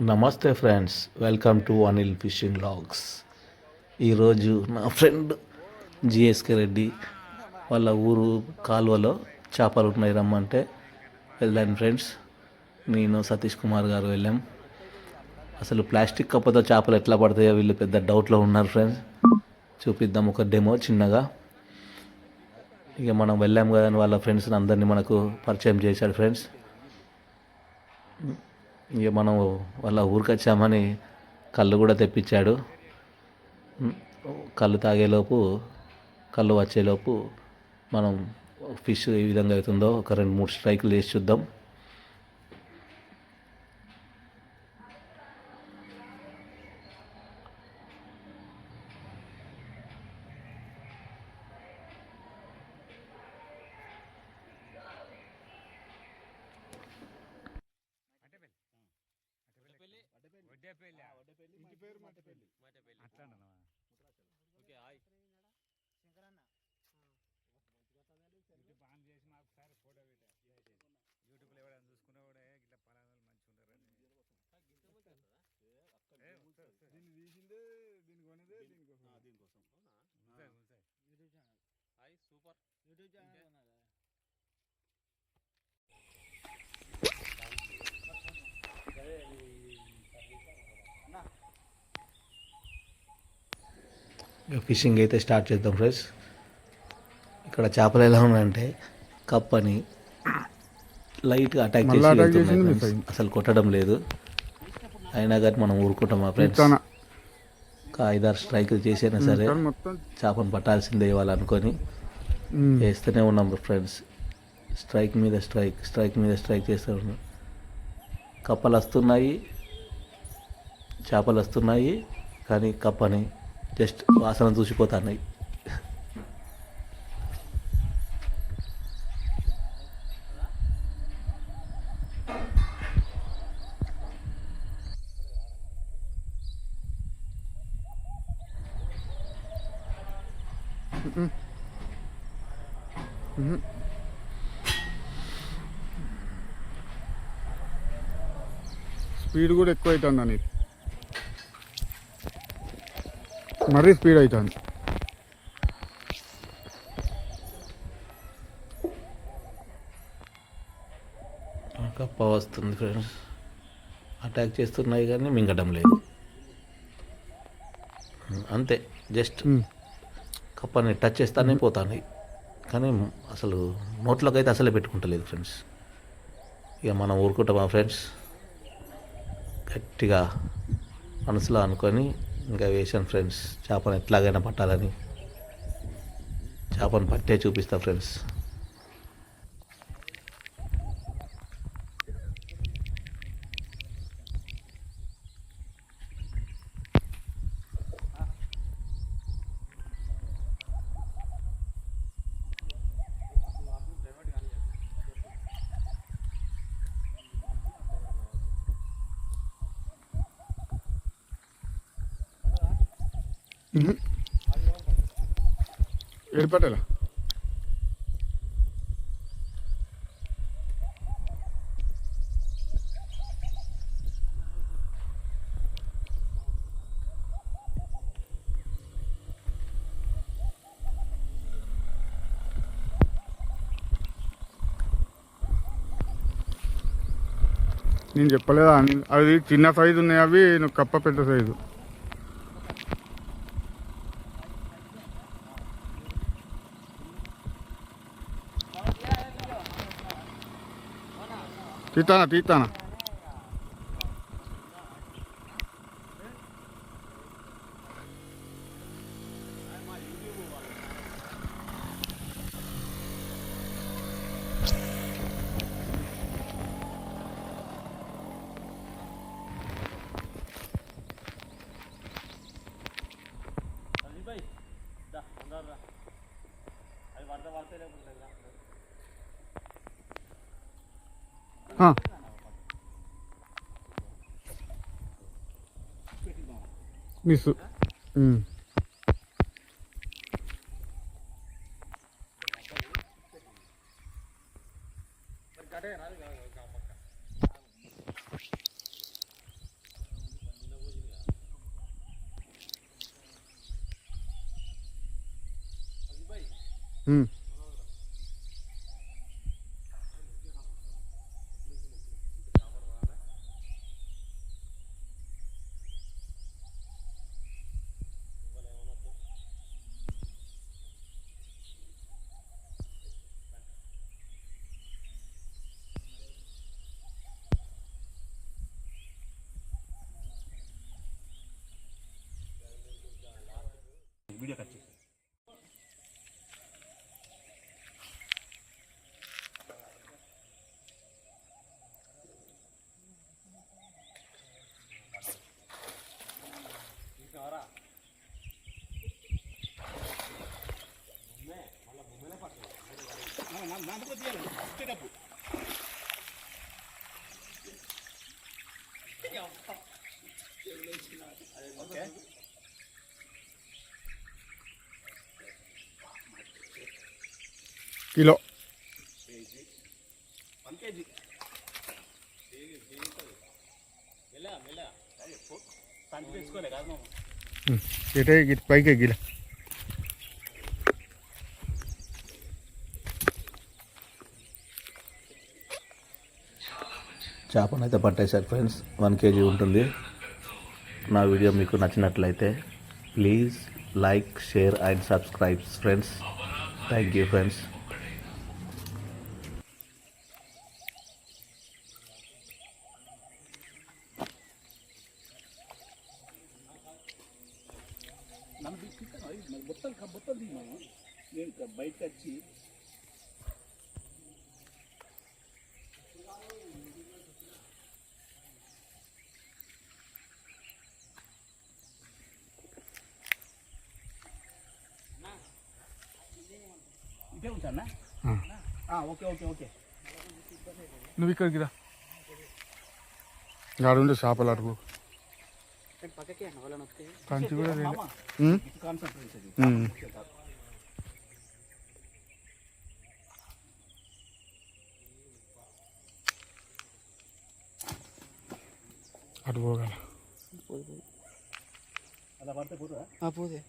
నమస్తే friends, welcome to Anil fishing vlogs. ఈరోజు నా ఫ్రెండ్ జిఎస్కే రెడ్డి వాళ్ళ ఊరు కాలువలో చేపలు ఉన్నాయి రమ్మంటే వెళ్ళాను ఫ్రెండ్స్. నేను సతీష్ కుమార్ గారు వెళ్ళాం. అసలు ప్లాస్టిక్ కప్పతో చేపలు ఎట్లా పడతాయో వీళ్ళు పెద్ద డౌట్లో ఉన్నారు ఫ్రెండ్స్. చూపిద్దాం ఒక డెమో చిన్నగా. ఇక మనం వెళ్ళాం కదా అని వాళ్ళ ఫ్రెండ్స్ని అందరినీ మనకు పరిచయం చేశాడు ఫ్రెండ్స్. ఇక మనం వాళ్ళ ఊరికి వచ్చామని కళ్ళు కూడా తెప్పించాడు. కళ్ళు తాగేలోపు కళ్ళు వచ్చేలోపు మనం ఫిష్ ఏ విధంగా అవుతుందో ఒక 2-3 స్ట్రైకులు వేసి చూద్దాం. ఫిషింగ్ అయితే స్టార్ట్ చేద్దాం ఫ్రెండ్స్. ఇక్కడ చేపలు ఎలా ఉన్నాయంటే కప్పని లైట్గా అటాక్ చేసి వెళ్తున్నాయి ఫ్రెండ్స్. అసలు కొట్టడం లేదు, అయినా కానీ మనం ఊరుకుంటాం మా ఫ్రెండ్స్. ఒక 5-6 స్ట్రైకులు చేసైనా సరే చేపను పట్టాల్సిందే ఇవ్వాలనుకొని వేస్తూనే ఉన్నాం ఫ్రెండ్స్. స్ట్రైక్ మీద స్ట్రైక్, స్ట్రైక్ మీద స్ట్రైక్ చేస్తూ ఉన్నాం. కప్పలు వస్తున్నాయి, చేపలు వస్తున్నాయి, కానీ కప్పని జస్ట్ వాసన చూసిపోతున్నాయి. స్పీడ్ కూడా ఎక్కువ అవుతుంది అని, మరీ స్పీడ్ అవుతుంది. కప్ప వస్తుంది ఫ్రెండ్స్, అటాక్ చేస్తున్నాయి కానీ మింగడం లేదు. అంతే, జస్ట్ కప్పని టచ్ చేస్తానే పోతాయి, కానీ అసలు నోట్లోకి అయితే అసలే పెట్టుకుంటలేదు ఫ్రెండ్స్. ఇక మనం ఊరుకుంటామా ఫ్రెండ్స్. గట్టిగా మనసులో అనుకొని ఇంకా వేసాను ఫ్రెండ్స్. చేపను ఎట్లాగైనా పట్టాలని చేపను పట్టే చూపిస్తా ఫ్రెండ్స్. ఏర్పడేలా నేను చెప్పలేదా, అది చిన్న సైజు ఉన్నాయి, అవి కప్ప పెద్ద సైజు. తీతానా మిస్. ఉమ్. కిలో ఎటే పైకి గిల చేపనైతే పట్టేశారు ఫ్రెండ్స్, 1 kg ఉంటుంది. నా వీడియో మీకు నచ్చినట్లయితే please like, share and subscribe friends. Thank you friends. బయటకు వచ్చి ఇదే ఉంటానా? Okay okay okay. నువ్వు ఇక్కడికి రా. గాడుండే చేపలు అడుగు కంచి కూడా అటు పోగల అలా పడితే పోతుందా? పోతే